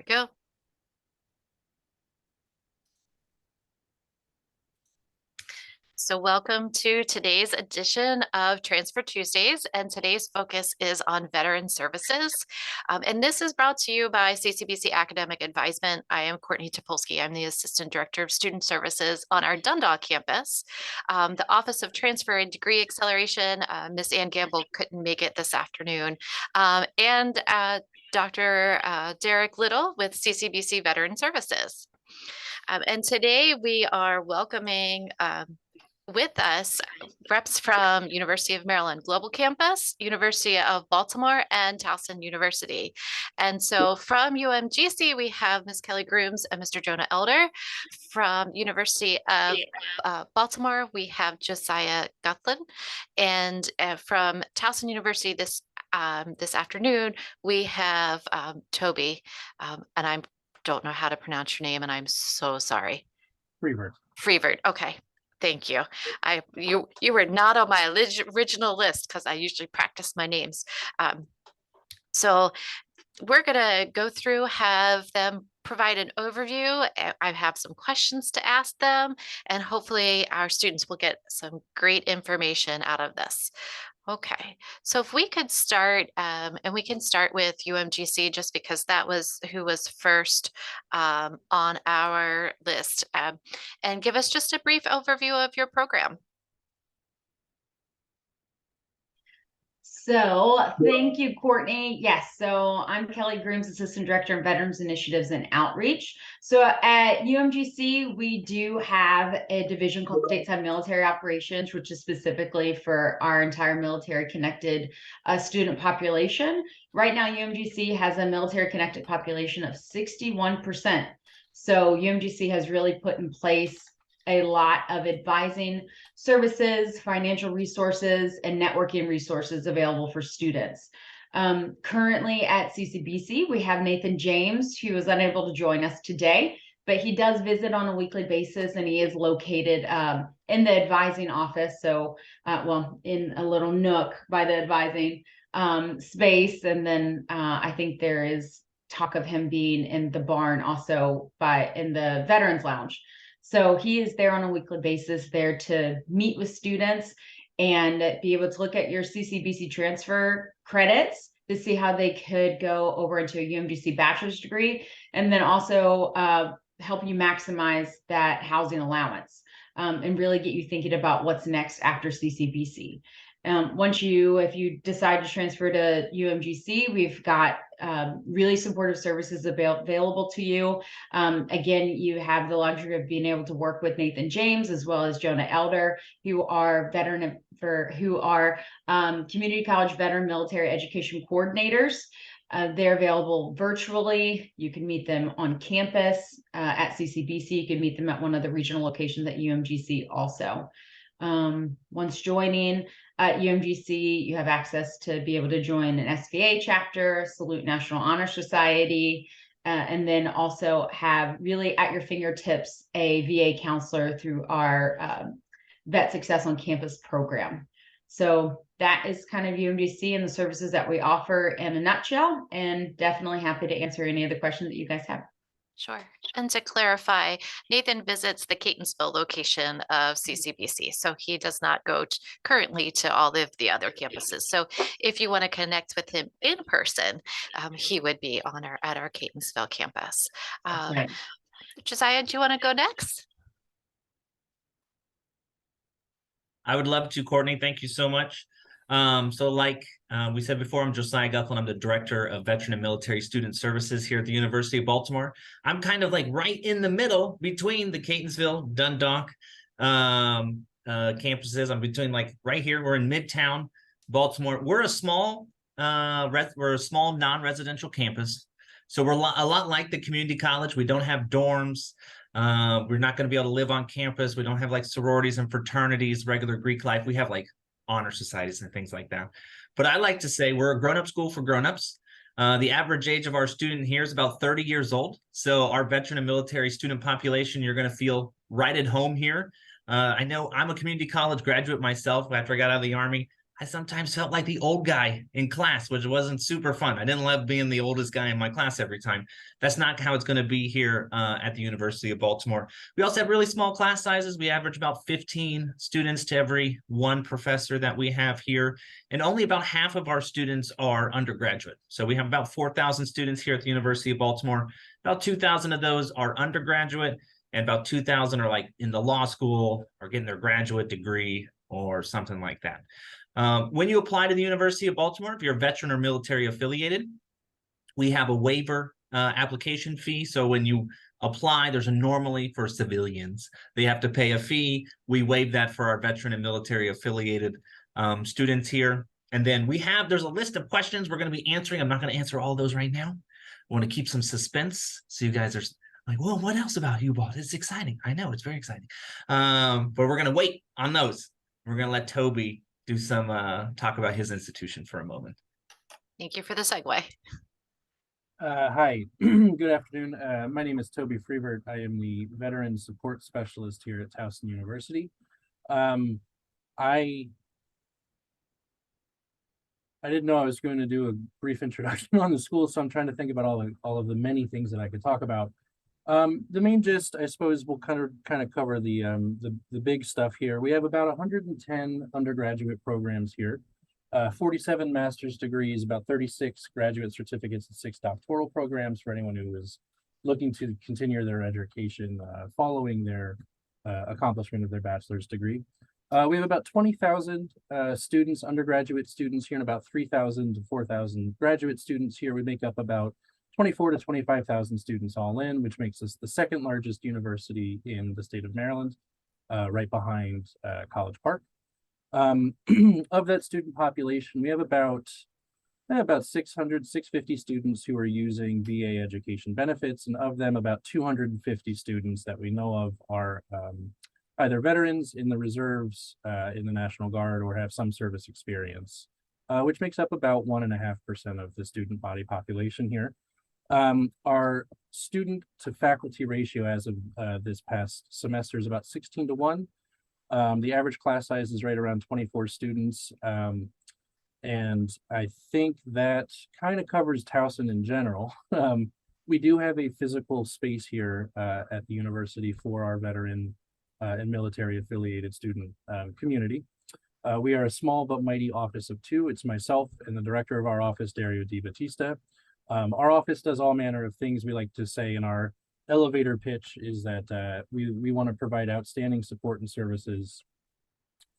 go. So welcome to today's edition of Transfer Tuesdays, and today's focus is on veteran services. And this is brought to you by CCBC Academic Advisement. I am Courtney Topolsky. I'm the Assistant Director of Student Services on our Dundalk campus. The Office of Transfer and Degree Acceleration, Miss Ann Gamble couldn't make it this afternoon. And Dr. Derek Little with CCBC Veteran Services. And today we are welcoming with us reps from University of Maryland Global Campus, University of Baltimore, and Towson University. And so from UMGC, we have Ms. Kelly Grooms and Mr. Jonah Elder. From University of Baltimore, we have Josiah Guthlin. And from Towson University this afternoon, we have Toby, and I don't know how to pronounce your name, and I'm so sorry. Freevert. Okay. Thank you. You were not on my original list because I usually practice my names. So we're going to go through, have them provide an overview. I have some questions to ask them, and hopefully our students will get some great information out of this. Okay, so if we could start, and we can start with UMGC just because that was who was first on our list, and give us just a brief overview of your program. So thank you, Courtney. Yes, so I'm Kelly Grooms, Assistant Director of Veterans Initiatives and Outreach. So at UMGC, we do have a division called Stateside Military Operations, which is specifically for our entire military connected student population. Right now, UMGC has a military connected population of 61%. So UMGC has really put in place a lot of advising services, financial resources, and networking resources available for students. Currently at CCBC, we have Nathan James, who was unable to join us today, but he does visit on a weekly basis, and he is located in the advising office. So, well, in a little nook by the advising space. And then I think there is talk of him being in the barn also in the Veterans Lounge. So he is there on a weekly basis, there to meet with students and be able to look at your CCBC transfer credits to see how they could go over into a UMGC bachelor's degree, and then also help you maximize that housing allowance and really get you thinking about what's next after CCBC. If you decide to transfer to UMGC, we've got really supportive services available to you. Again, you have the luxury of being able to work with Nathan James as well as Jonah Elder, who are community college veteran military education coordinators. They're available virtually. You can meet them on campus at CCBC. You can meet them at one of the regional locations at UMGC also. Once joining at UMGC, you have access to be able to join an SVA chapter, Salute National Honor Society, and then also have really at your fingertips a VA counselor through our Vet Success on Campus program. So that is kind of UMGC and the services that we offer in a nutshell, and definitely happy to answer any of the questions that you guys have. Sure. And to clarify, Nathan visits the Catonsville location of CCBC, so he does not go currently to all of the other campuses. So if you want to connect with him in person, he would be at our Catonsville campus. Right. Josiah, do you want to go next? I would love to, Courtney. Thank you so much. So like we said before, I'm Josiah Guthlin. I'm the Director of Veteran and Military Student Services here at the University of Baltimore. I'm kind of like right in the middle between the Catonsville, Dundalk campuses. I'm between like right here. We're in Midtown, Baltimore. We're a small non-residential campus. So we're a lot like the community college. We don't have dorms. We're not going to be able to live on campus. We don't have like sororities and fraternities, regular Greek life. We have like honor societies and things like that. But I like to say we're a grown-up school for grown-ups. The average age of our student here is about 30 years old. So our veteran and military student population, you're going to feel right at home here. I know I'm a community college graduate myself after I got out of the Army. I sometimes felt like the old guy in class, which wasn't super fun. I didn't love being the oldest guy in my class every time. That's not how it's going to be here at the University of Baltimore. We also have really small class sizes. We average about 15 students to every one professor that we have here. And only about half of our students are undergraduate. So we have about 4,000 students here at the University of Baltimore. About 2,000 of those are undergraduate, and about 2,000 are like in the law school or getting their graduate degree or something like that. When you apply to the University of Baltimore, if you're a veteran or military affiliated, we have a waiver application fee. So when you apply, there's a normally for civilians, they have to pay a fee. We waive that for our veteran and military affiliated students here. And then there's a list of questions we're going to be answering. I'm not going to answer all those right now. I want to keep some suspense. So you guys are like, well, what else about U-Balt? It's exciting. I know, it's very exciting. But we're going to wait on those. We're going to let Toby do some talk about his institution for a moment. Thank you for the segue. Hi, good afternoon. My name is Toby Freevert. I am the Veteran Support Specialist here at Towson University. I didn't know I was going to do a brief introduction on the school, so I'm trying to think about all of the many things that I could talk about. The main gist, I suppose, will kind of cover the big stuff here. We have about 110 undergraduate programs here, 47 master's degrees, about 36 graduate certificates, and 6 doctoral programs for anyone who is looking to continue their education following their accomplishment of their bachelor's degree. We have about 20,000 students, undergraduate students here, and about 3,000 to 4,000 graduate students here. We make up about 24,000 to 25,000 students all in, which makes us the second largest university in the state of Maryland, right behind College Park. Of that student population, we have about 650 students who are using VA education benefits, and of them, about 250 students that we know of are either veterans in the reserves, in the National Guard, or have some service experience, which makes up about 1.5% of the student body population here. Our student to faculty ratio as of this past semester is about 16 to 1. The average class size is right around 24 students. And I think that kind of covers Towson in general. We do have a physical space here at the university for our veteran and military affiliated student community. We are a small but mighty office of 2. It's myself and the director of our office, Dario Di Battista. Our office does all manner of things. We like to say in our elevator pitch is that we want to provide outstanding support and services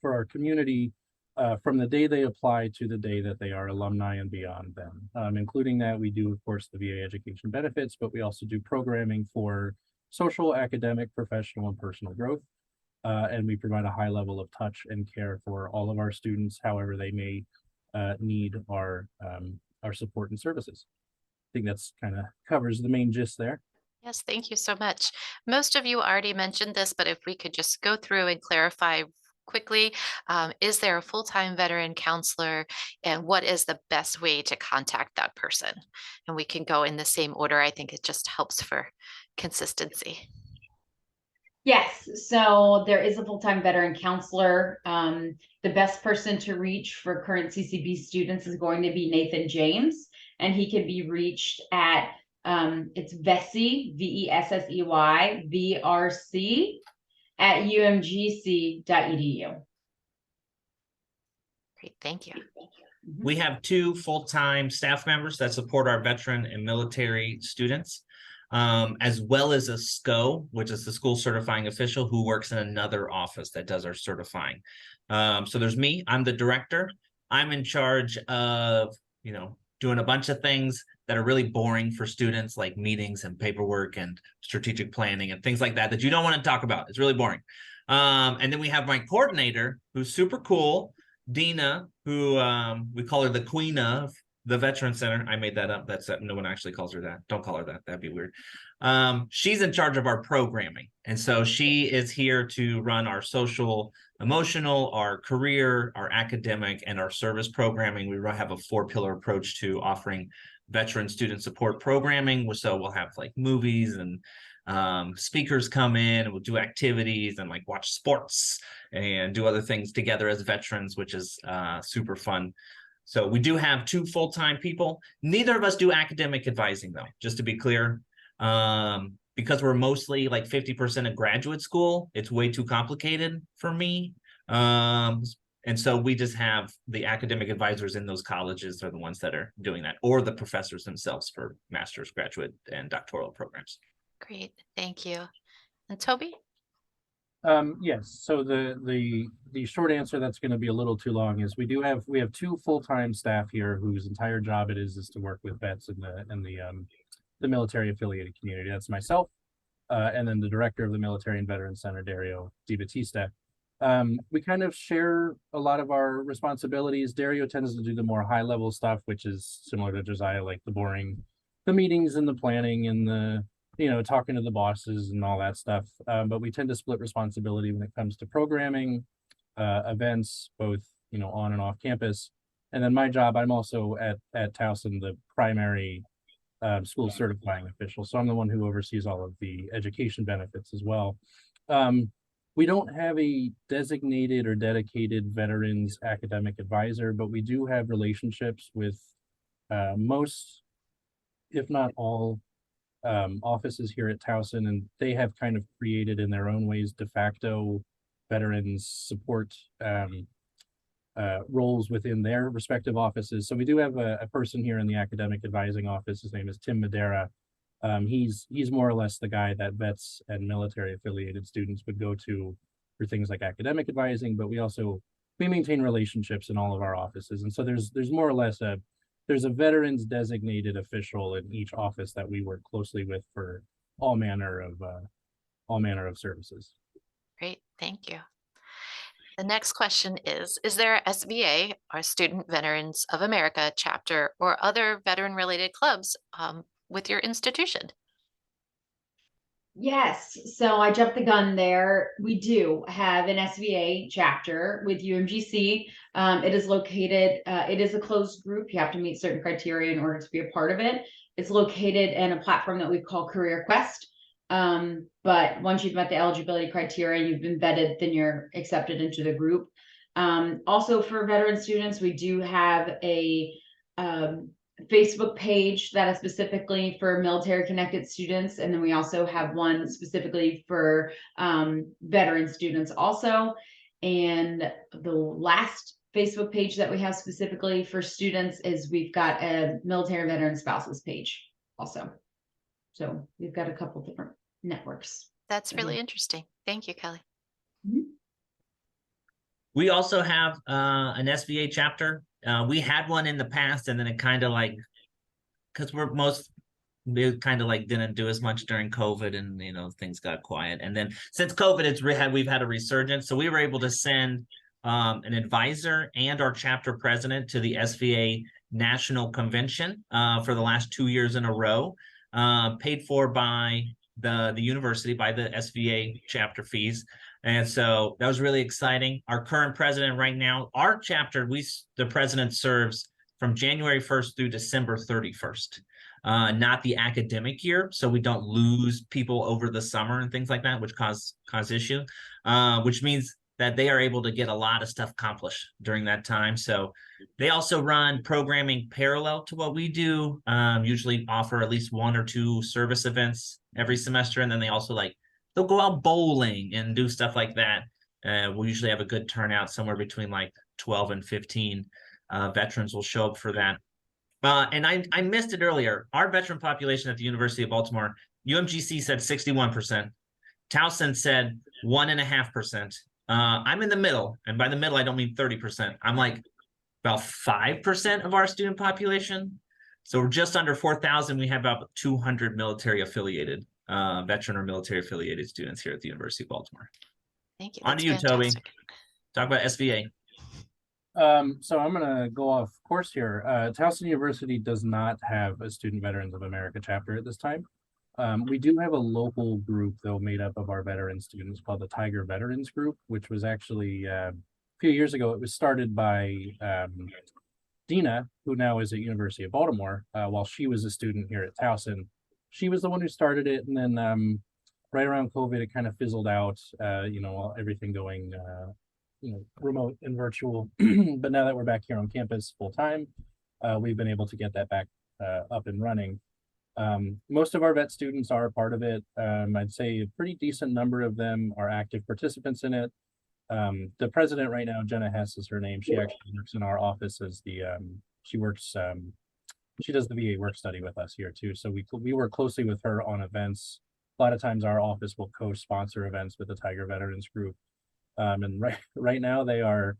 for our community from the day they apply to the day that they are alumni and beyond them. Including that, we do, of course, the VA education benefits, but we also do programming for social, academic, professional, and personal growth. And we provide a high level of touch and care for all of our students, however they may need our support and services. I think that's kind of covers the main gist there. Yes, thank you so much. Most of you already mentioned this, but if we could just go through and clarify quickly, is there a full-time veteran counselor, and what is the best way to contact that person? And we can go in the same order. I think it just helps for consistency. Yes, so there is a full-time veteran counselor. The best person to reach for current CCB students is going to be Nathan James, and he can be reached at it's Vessey, VESSEY, VRC at umgc.edu. Great, thank you. We have 2 full-time staff members that support our veteran and military students, as well as a SCO, which is the school certifying official, who works in another office that does our certifying. So there's me, I'm the director. I'm in charge of, doing a bunch of things that are really boring for students, like meetings and paperwork and strategic planning and things like that you don't want to talk about. It's really boring. And then we have my coordinator, who's super cool, Dina, who we call her the queen of the Veteran Center. I made that up. No one actually calls her that. Don't call her that. That'd be weird. She's in charge of our programming. And so she is here to run our social, emotional, our career, our academic, and our service programming. We have a 4-pillar approach to offering veteran student support programming. So we'll have like movies and speakers come in, and we'll do activities and like watch sports and do other things together as veterans, which is super fun. So we do have 2 full-time people. Neither of us do academic advising, though, just to be clear. Because we're mostly like 50% of graduate school, it's way too complicated for me. And so we just have the academic advisors in those colleges are the ones that are doing that, or the professors themselves for master's, graduate, and doctoral programs. Great, thank you. And Toby? Yes, so the short answer that's going to be a little too long is we have 2 full-time staff here whose entire job it is to work with vets in the military affiliated community. That's myself, and then the director of the Military and Veteran Center, Dario DiBattista. We kind of share a lot of our responsibilities. Dario tends to do the more high-level stuff, which is similar to Josiah, like the meetings and the planning and the talking to the bosses and all that stuff. But we tend to split responsibility when it comes to programming, events, both, on and off campus. And then my job, I'm also at Towson, the primary school certifying official. So I'm the one who oversees all of the education benefits as well. We don't have a designated or dedicated veterans academic advisor, but we do have relationships with most, if not all, offices here at Towson, and they have kind of created in their own ways de facto veterans support roles within their respective offices. So we do have a person here in the academic advising office. His name is Tim Madera. He's more or less the guy that vets and military affiliated students would go to for things like academic advising, but we maintain relationships in all of our offices. And so there's more or less there's a veterans designated official in each office that we work closely with for all manner of services. Great, thank you. The next question is there a SVA, or Student Veterans of America chapter, or other veteran-related clubs with your institution? Yes, so I jumped the gun there. We do have an SVA chapter with UMGC. It is located, it is a closed group. You have to meet certain criteria in order to be a part of it. It's located in a platform that we call Career Quest. But once you've met the eligibility criteria and you've been vetted, then you're accepted into the group. Also for veteran students, we do have a Facebook page that is specifically for military connected students. And then we also have one specifically for veteran students also. And the last Facebook page that we have specifically for students is we've got a military veteran spouses page also. So we've got a couple different networks. That's really interesting. Thank you, Kelly. Mm-hmm. We also have an SVA chapter. We had one in the past, and then it kind of like, because it kind of like didn't do as much during COVID, and things got quiet. And then since COVID, we've had a resurgence. So we were able to send an advisor and our chapter president to the SVA National Convention for the last 2 years in a row, paid for by the university, by the SVA chapter fees. And so that was really exciting. Our current president right now, our chapter, the president serves from January 1st through December 31st, not the academic year. So we don't lose people over the summer and things like that, which cause issue, which means that they are able to get a lot of stuff accomplished during that time. So they also run programming parallel to what we do, usually offer at least 1 or 2 service events every semester. And then they also they'll go out bowling and do stuff like that. We'll usually have a good turnout, somewhere between 12 and 15 veterans will show up for that. And I missed it earlier. Our veteran population at the University of Baltimore, UMGC said 61%. Towson said 1.5%. I'm in the middle. And by the middle, I don't mean 30%. I'm about 5% of our student population. So we're just under 4,000. We have about 200 military affiliated veteran or military affiliated students here at the University of Baltimore. Thank you. On to you, Toby. Talk about SVA. So I'm going to go off course here. Towson University does not have a Student Veterans of America chapter at this time. We do have a local group, though, made up of our veteran students called the Tiger Veterans Group, which was actually a few years ago. It was started by Dina, who now is at University of Baltimore, while she was a student here at Towson, she was the one who started it. And then right around COVID, it kind of fizzled out, everything going, remote and virtual. But now that we're back here on campus full time, we've been able to get that back up and running. Most of our vet students are a part of it. I'd say a pretty decent number of them are active participants in it. The president right now, Jenna Hess is her name. She actually works in our office as she does the VA work study with us here too. So we work closely with her on events. A lot of times our office will co-sponsor events with the Tiger Veterans Group. And right now they are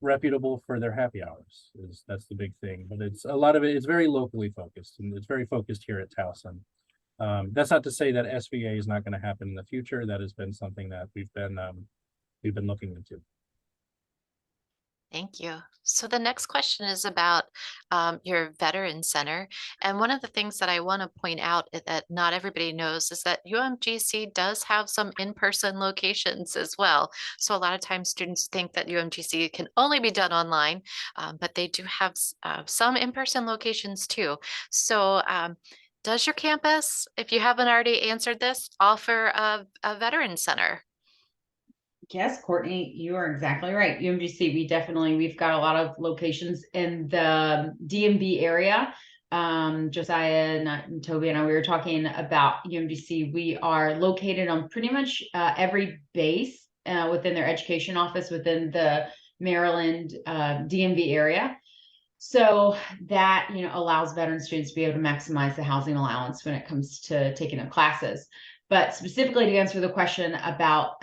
reputable for their happy hours. That's the big thing. But it's a lot of it is very locally focused, and it's very focused here at Towson. That's not to say that SVA is not going to happen in the future. That has been something that we've been looking into. Thank you. So the next question is about your Veteran Center. And one of the things that I want to point out that not everybody knows is that UMGC does have some in-person locations as well. So a lot of times students think that UMGC can only be done online, but they do have some in-person locations too. So does your campus, if you haven't already answered this, offer a Veteran Center? Yes, Courtney, you are exactly right. UMGC, we've got a lot of locations in the DMV area. Josiah and Toby and I, we were talking about UMGC. We are located on pretty much every base within their education office within the Maryland DMV area. So that, allows veteran students to be able to maximize the housing allowance when it comes to taking up classes. But specifically to answer the question about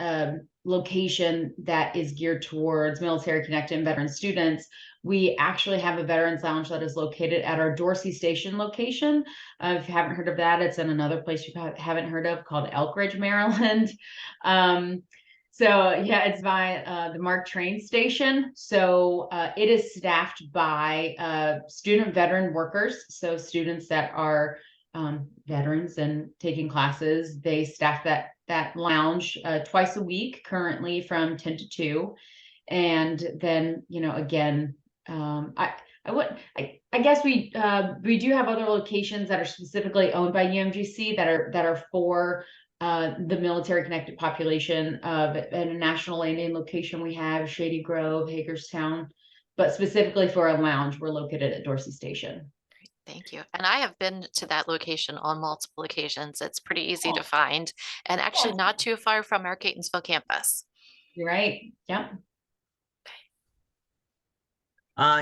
location that is geared towards military connected and veteran students, we actually have a veterans lounge that is located at our Dorsey Station location. If you haven't heard of that, it's in another place you haven't heard of called Elkridge, Maryland. So yeah, it's by the Mark train station. So it is staffed by student veteran workers. So students that are veterans and taking classes, they staff that lounge twice a week currently from 10 to 2. And then, again, I guess we do have other locations that are specifically owned by UMGC that are for the military connected population. At a national landing location, we have Shady Grove, Hagerstown, but specifically for a lounge, we're located at Dorsey Station. Thank you. And I have been to that location on multiple occasions. It's pretty easy to find and actually not too far from our Catonsville campus. You're right. Yep.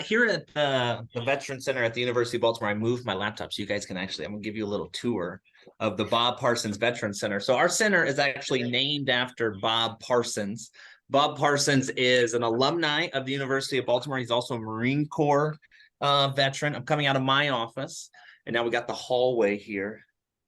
Here at the Veteran Center at the University of Baltimore, I moved my laptop so you guys can I'm going to give you a little tour of the Bob Parsons Veteran Center. So our center is actually named after Bob Parsons. Bob Parsons is an alumni of the University of Baltimore. He's also a Marine Corps veteran. I'm coming out of my office, and now we got the hallway here.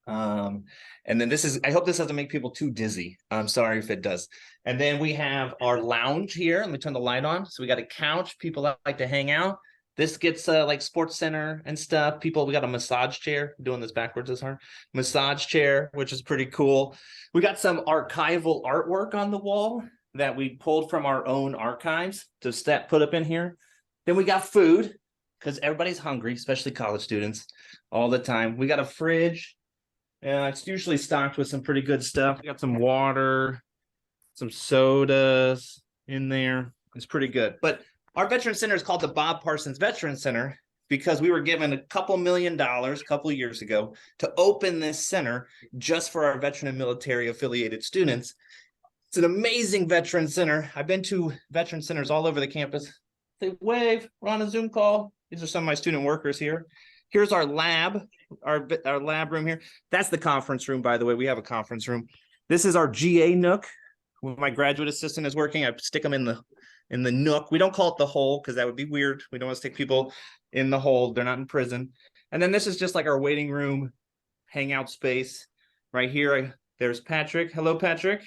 And then I hope this doesn't make people too dizzy. I'm sorry if it does. And then we have our lounge here. Let me turn the light on. So we got a couch. People like to hang out. This gets like sports center and stuff. We got a massage chair. Doing this backwards is hard. Massage chair, which is pretty cool. We got some archival artwork on the wall that we pulled from our own archives to put up in here. Then we got food, because everybody's hungry, especially college students, all the time. We got a fridge. It's usually stocked with some pretty good stuff. We got some water, some sodas in there. It's pretty good. But our Veteran Center is called the Bob Parsons Veteran Center because we were given a couple $1 million a couple of years ago to open this center just for our veteran and military affiliated students. It's an amazing veteran center. I've been to veteran centers all over the campus. They wave, we're on a Zoom call. These are some of my student workers here. Here's our lab, our lab room here. That's the conference room, by the way. We have a conference room. This is our GA nook. When my graduate assistant is working, I stick them in the nook. We don't call it the hole because that would be weird. We don't want to stick people in the hole. They're not in prison. And then this is just like our waiting room, hangout space. Right here, there's Patrick. Hello, Patrick.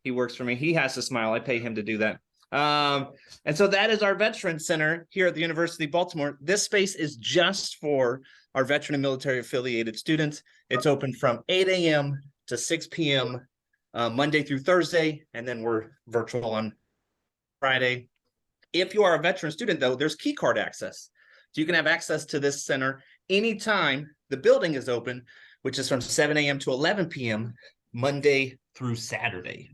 He works for me. He has to smile. I pay him to do that. And so that is our Veteran Center here at the University of Baltimore. This space is just for our veteran and military affiliated students. It's open from 8 a.m. to 6 p.m. Monday through Thursday, and then we're virtual on Friday. If you are a veteran student, though, there's key card access. So you can have access to this center anytime the building is open, which is from 7 a.m. to 11 p.m. Monday through Saturday.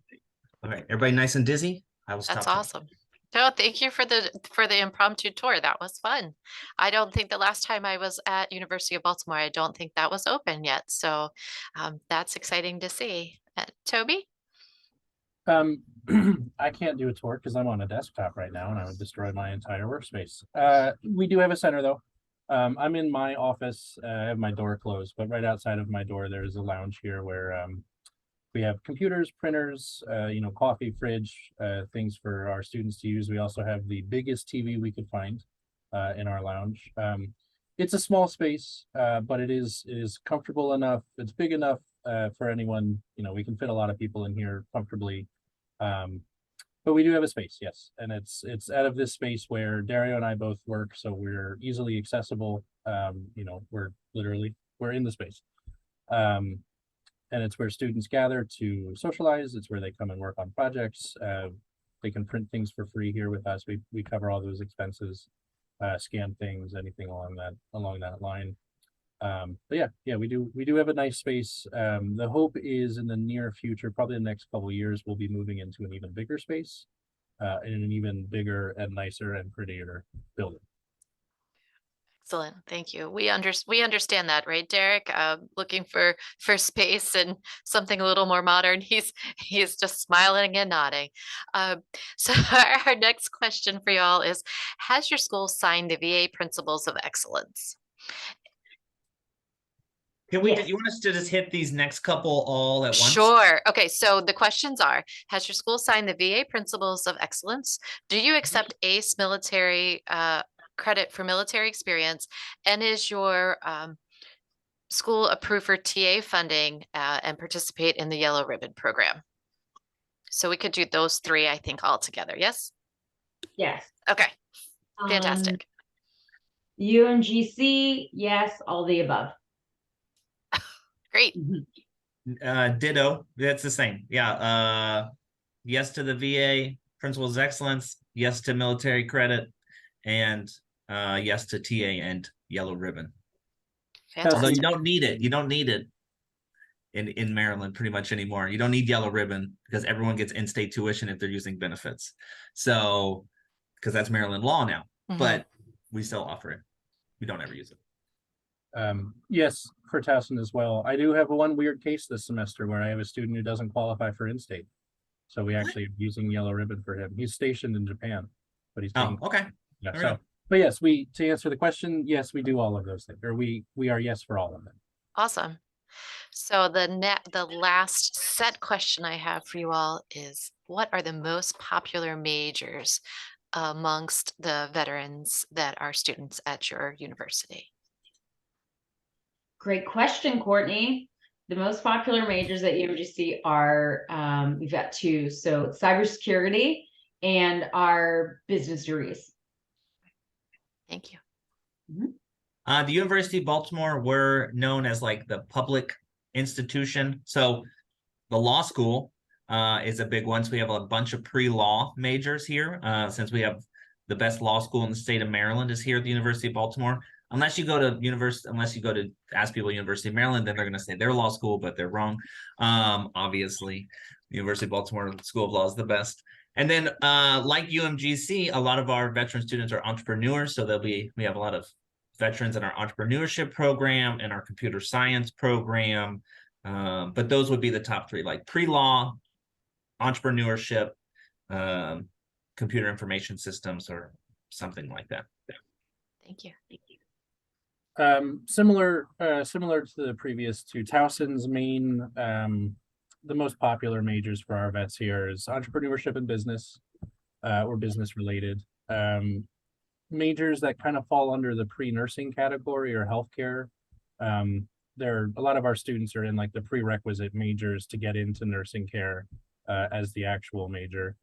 All right, everybody nice and dizzy? I will stop. That's awesome. No, thank you for the impromptu tour. That was fun. I don't think the last time I was at University of Baltimore, I don't think that was open yet. So that's exciting to see. Toby? I can't do a tour because I'm on a desktop right now and I would destroy my entire workspace. We do have a center though. I'm in my office. I have my door closed, but right outside of my door, there's a lounge here where we have computers, printers, coffee, fridge, things for our students to use. We also have the biggest TV we could find in our lounge. It's a small space, but it is comfortable enough. It's big enough for anyone. We can fit a lot of people in here comfortably. But we do have a space, yes, and it's out of this space where Dario and I both work, so we're easily accessible. We're in the space. And it's where students gather to socialize. It's where they come and work on projects. They can print things for free here with us. We cover all those expenses, scan things, anything along that line. But yeah, we do have a nice space. The hope is in the near future, probably the next couple of years, we'll be moving into an even bigger space, in an even bigger and nicer and prettier building. Excellent. Thank you. We understand that, right, Derek? Looking for space and something a little more modern. He's just smiling and nodding. So our next question for y'all is, has your school signed the VA Principles of Excellence? Can we, Yes. you want us to just hit these next couple all at once? Sure. Okay, so the questions are, has your school signed the VA Principles of Excellence? Do you accept ACE military credit for military experience? And is your school approved for TA funding and participate in the Yellow Ribbon program? So we could do those three, I think, all together. Yes? Yes. Okay, fantastic. UMGC, yes, all the above. Great. Ditto. That's the same. Yeah. Yes to the VA Principles of Excellence. Yes to military credit, and yes to TA and Yellow Ribbon. Fantastic. Although you don't need it. You don't need it in Maryland pretty much anymore. You don't need Yellow Ribbon because everyone gets in-state tuition if they're using benefits. So, because that's Maryland law now, but we still offer it. We don't ever use it. Yes, for Towson as well. I do have one weird case this semester where I have a student who doesn't qualify for in-state. So we actually are using Yellow Ribbon for him. He's stationed in Japan, but he's taking, okay. yeah. There we So, go. but yes, to answer the question, yes, we do all of those things, or we are yes for all of them. Awesome. So the last set question I have for you all is, what are the most popular majors amongst the veterans that are students at your university? Great question, Courtney. The most popular majors at UMGC are, we've got two. So cybersecurity and our business degrees. Thank you. The University of Baltimore, we're known as like the public institution. So the law school is a big one. So we have a bunch of pre-law majors here, since we have the best law school in the state of Maryland is here at the University of Baltimore. Unless you go to ask people University of Maryland, then they're going to say their law school, but they're wrong. Obviously, the University of Baltimore School of Law is the best. And then like UMGC, a lot of our veteran students are entrepreneurs. So we have a lot of veterans in our entrepreneurship program and our computer science program. But those would be the top three, like pre-law, entrepreneurship, computer information systems, or something like that. Thank you. Similar to the previous two, Towson's main, the most popular majors for our vets here is entrepreneurship and business, or business related. Majors that kind of fall under the pre-nursing category or healthcare. A lot of our students are in like the prerequisite majors to get into nursing care as the actual major.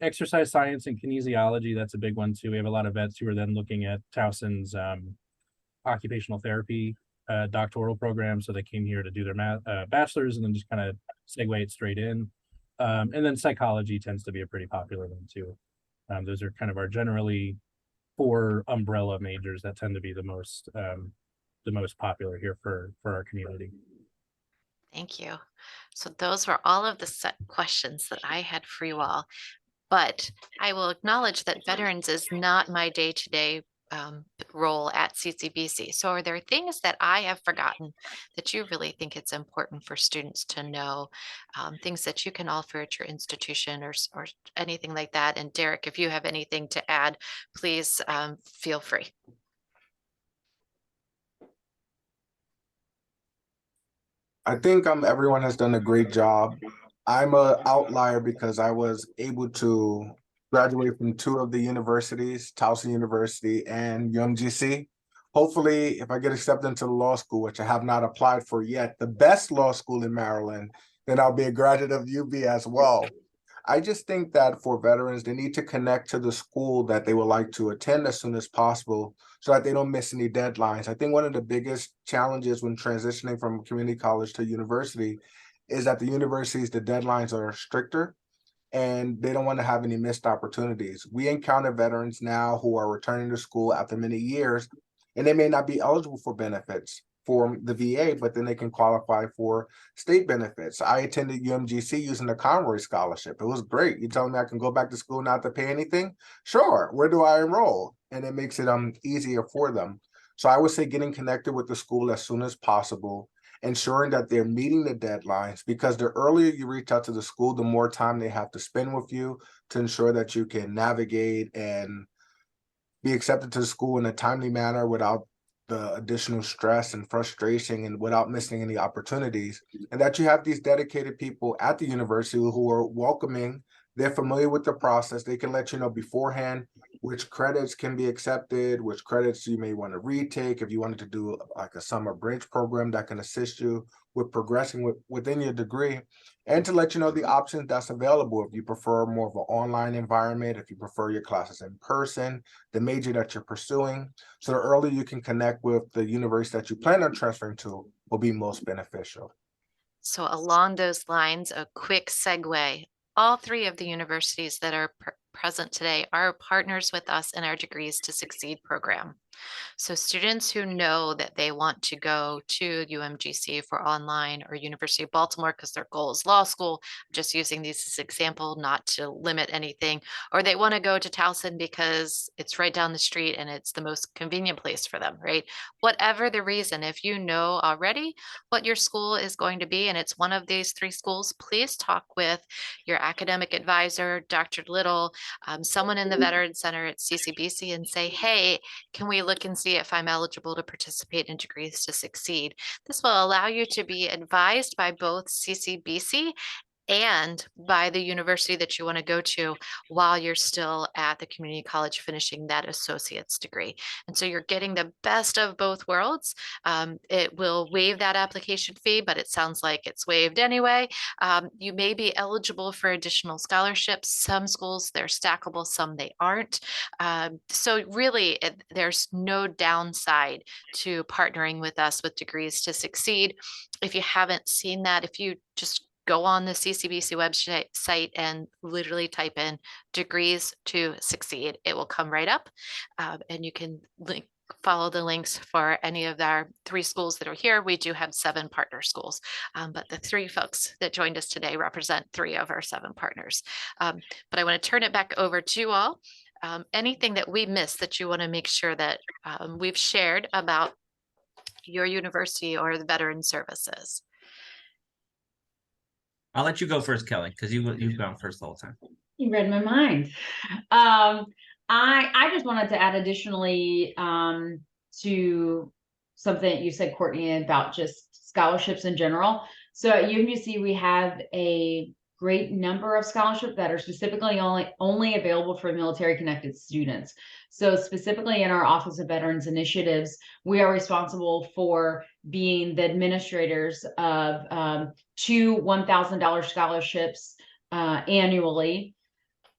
Exercise science and kinesiology, that's a big one too. We have a lot of vets who are then looking at Towson's occupational therapy doctoral program. So they came here to do their bachelor's and then just kind of segue it straight in. And then psychology tends to be a pretty popular one too. Those are kind of our generally 4 umbrella majors that tend to be the most popular here for our community. Thank you. So those were all of the set questions that I had for you all. But I will acknowledge that veterans is not my day-to-day role at CCBC. So are there things that I have forgotten that you really think it's important for students to know, things that you can offer at your institution or anything like that? And Derek, if you have anything to add, please feel free. I think everyone has done a great job. I'm an outlier because I was able to graduate from 2 of the universities, Towson University and UMGC. Hopefully, if I get accepted into law school, which I have not applied for yet, the best law school in Maryland, then I'll be a graduate of UB as well. I just think that for veterans, they need to connect to the school that they would like to attend as soon as possible so that they don't miss any deadlines. I think one of the biggest challenges when transitioning from community college to university is that the universities, the deadlines are stricter and they don't want to have any missed opportunities. We encounter veterans now who are returning to school after many years, and they may not be eligible for benefits for the VA, but then they can qualify for state benefits. I attended UMGC using the Conroy Scholarship. It was great. You telling me I can go back to school not to pay anything? Sure. Where do I enroll? And it makes it easier for them. So I would say getting connected with the school as soon as possible, ensuring that they're meeting the deadlines, because the earlier you reach out to the school, the more time they have to spend with you to ensure that you can navigate and be accepted to the school in a timely manner without the additional stress and frustration and without missing any opportunities. And that you have these dedicated people at the university who are welcoming, they're familiar with the process. They can let you know beforehand which credits can be accepted, which credits you may want to retake. If you wanted to do like a summer bridge program that can assist you with progressing within your degree, and to let you know the options that's available. If you prefer more of an online environment, if you prefer your classes in person, the major that you're pursuing. So the earlier you can connect with the university that you plan on transferring to will be most beneficial. So along those lines, a quick segue. All 3 of the universities that are present today are partners with us in our Degrees to Succeed program. So students who know that they want to go to UMGC for online or University of Baltimore because their goal is law school, I'm just using these as an example, not to limit anything, or they want to go to Towson because it's right down the street and it's the most convenient place for them, right? Whatever the reason, if you know already what your school is going to be and it's one of these 3 schools, please talk with your academic advisor, Dr. Little, someone in the Veteran Center at CCBC, and say, hey, can we look and see if I'm eligible to participate in Degrees to Succeed? This will allow you to be advised by both CCBC and by the university that you want to go to while you're still at the community college finishing that associate's degree. And so you're getting the best of both worlds. It will waive that application fee, but it sounds like it's waived anyway. You may be eligible for additional scholarships. Some schools, they're stackable, some they aren't. So really, there's no downside to partnering with us with Degrees to Succeed. If you haven't seen that, if you just go on the CCBC website and literally type in Degrees to Succeed, it will come right up, and you can follow the links for any of our 3 schools that are here. We do have 7 partner schools, but the 3 folks that joined us today represent 3 of our 7 partners. But I want to turn it back over to you all. Anything that we missed that you want to make sure that we've shared about your university or the veteran services? I'll let you go first, Kelly, because you've gone first the whole time. You read my mind. I just wanted to add additionally to something that you said, Courtney, about just scholarships in general. So at UMUC, we have a great number of scholarships that are specifically only available for military connected students. So specifically in our Office of Veterans Initiatives, we are responsible for being the administrators of 2 $1,000 scholarships annually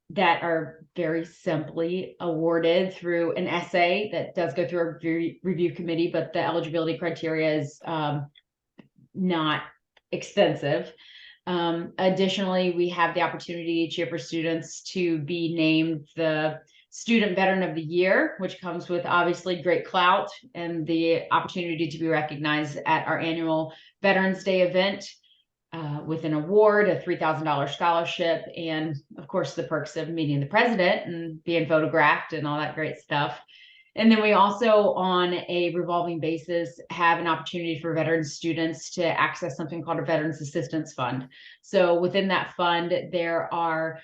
that are very simply awarded through an essay that does go through a review committee, but the eligibility criteria is not extensive. Additionally, we have the opportunity each year for students to be named the Student Veteran of the Year, which comes with obviously great clout and the opportunity to be recognized at our annual Veterans Day event with an award, a $3,000 scholarship, and of course the perks of meeting the president and being photographed and all that great stuff. And then we also, on a revolving basis, have an opportunity for veteran students to access something called a Veterans Assistance Fund. So within that fund, there are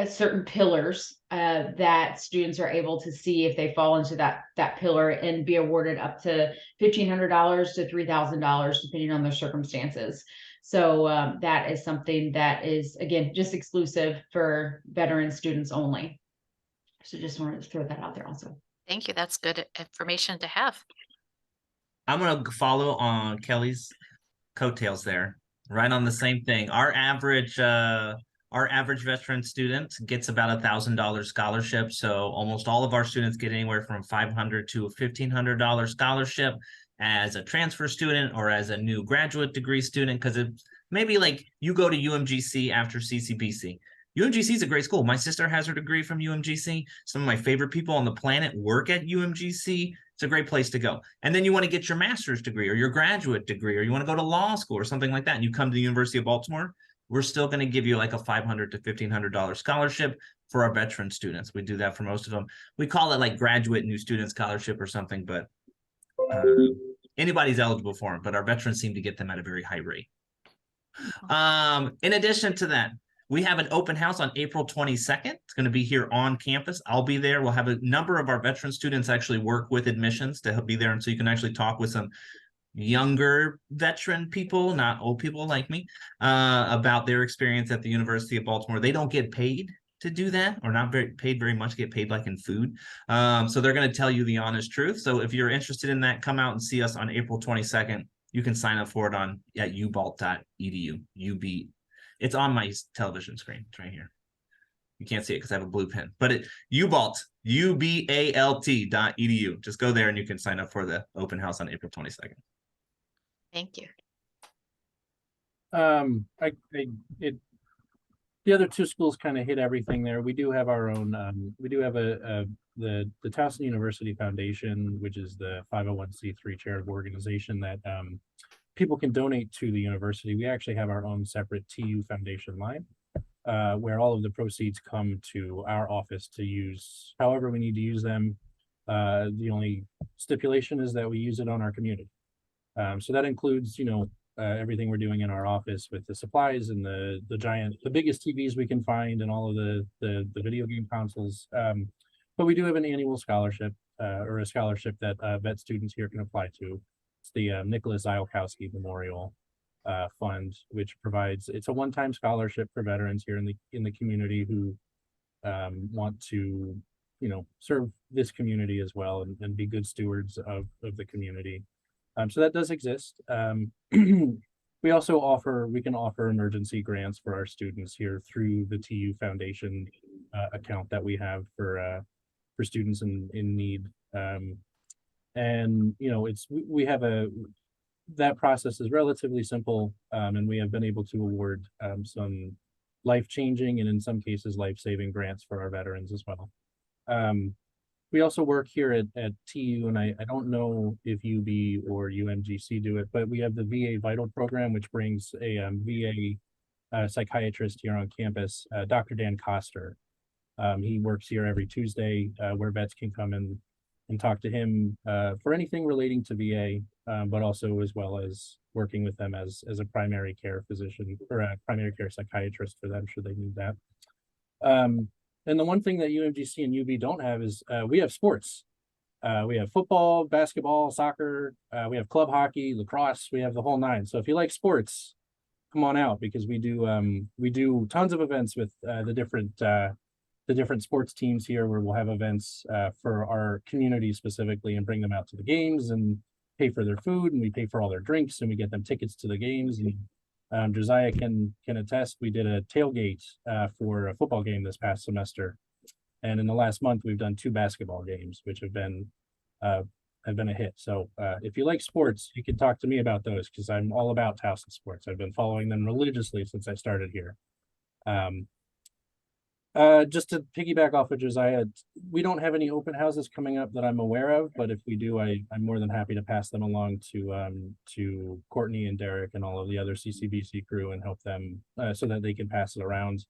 certain pillars that students are able to see if they fall into that pillar and be awarded up to $1,500 to $3,000, depending on their circumstances. So that is something that is, again, just exclusive for veteran students only. So just wanted to throw that out there also. Thank you. That's good information to have. I'm going to follow on Kelly's coattails there, right on the same thing. Our average veteran student gets about $1,000 scholarship. So almost all of our students get anywhere from $500 to $1,500 scholarship as a transfer student or as a new graduate degree student, because it's maybe like you go to UMGC after CCBC. UMGC is a great school. My sister has her degree from UMGC. Some of my favorite people on the planet work at UMGC. It's a great place to go. And then you want to get your master's degree or your graduate degree, or you want to go to law school or something like that, and you come to the University of Baltimore, we're still going to give you like a $500 to $1,500 scholarship for our veteran students. We do that for most of them. We call it like graduate new student scholarship or something, but anybody's eligible for them, but our veterans seem to get them at a very high rate. In addition to that, we have an open house on April 22nd. It's going to be here on campus. I'll be there. We'll have a number of our veteran students actually work with admissions to be there. And so you can actually talk with some younger veteran people, not old people like me, about their experience at the University of Baltimore. They don't get paid to do that, or not paid very much, get paid like in food. So they're going to tell you the honest truth. So if you're interested in that, come out and see us on April 22nd. You can sign up for it at ubalt.edu. It's on my television screen. It's right here. You can't see it because I have a blue pen, but ubalt, ubalt.edu. Just go there and you can sign up for the open house on April 22nd. Thank you. The other two schools kind of hit everything there. We do have our own, we do have the Towson University Foundation, which is the 501c3 charitable organization that people can donate to the university. We actually have our own separate TU Foundation line, where all of the proceeds come to our office to use however we need to use them. The only stipulation is that we use it on our community. So that includes, everything we're doing in our office with the supplies and the biggest TVs we can find and all of the video game consoles. But we do have an annual scholarship or a scholarship that vet students here can apply to. It's the Nicholas Iolkowski Memorial Fund, which it's a one-time scholarship for veterans here in the community who want to, serve this community as well and be good stewards of the community. So that does exist. We can offer emergency grants for our students here through the TU Foundation account that we have for students in need. And that process is relatively simple, and we have been able to award some life-changing and in some cases life-saving grants for our veterans as well. We also work here at TU, and I don't know if UB or UMGC do it, but we have the VA Vital program, which brings a VA psychiatrist here on campus, Dr. Dan Koster. He works here every Tuesday, where vets can come and talk to him for anything relating to VA, but also as well as working with them as a primary care physician or a primary care psychiatrist for them should they need that. And the one thing that UMGC and UB don't have is we have sports. We have football, basketball, soccer, we have club hockey, lacrosse, we have the whole nine. So if you like sports, come on out, because we do tons of events with the different sports teams here, where we'll have events for our community specifically and bring them out to the games and pay for their food, and we pay for all their drinks, and we get them tickets to the games. And Josiah can attest, we did a tailgate for a football game this past semester. And in the last month, we've done 2 basketball games, which have been a hit. So if you like sports, you can talk to me about those, because I'm all about Towson sports. I've been following them religiously since I started here. Just to piggyback off of Josiah, we don't have any open houses coming up that I'm aware of, but if we do, I'm more than happy to pass them along to Courtney and Derek and all of the other CCBC crew and help them so that they can pass it around.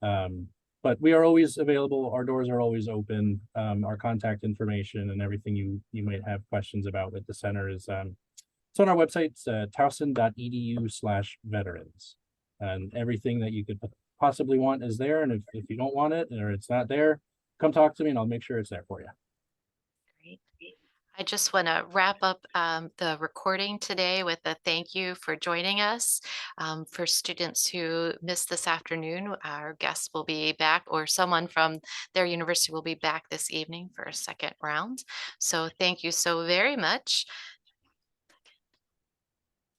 But we are always available. Our doors are always open. Our contact information and everything you might have questions about with the center is it's on our website, towson.edu/veterans, and everything that you could possibly want is there. And if you don't want it or it's not there, come talk to me and I'll make sure it's there for you. Great. I just want to wrap up the recording today with a thank you for joining us. For students who missed this afternoon, our guests will be back, or someone from their university will be back this evening for a second round. So thank you so very much.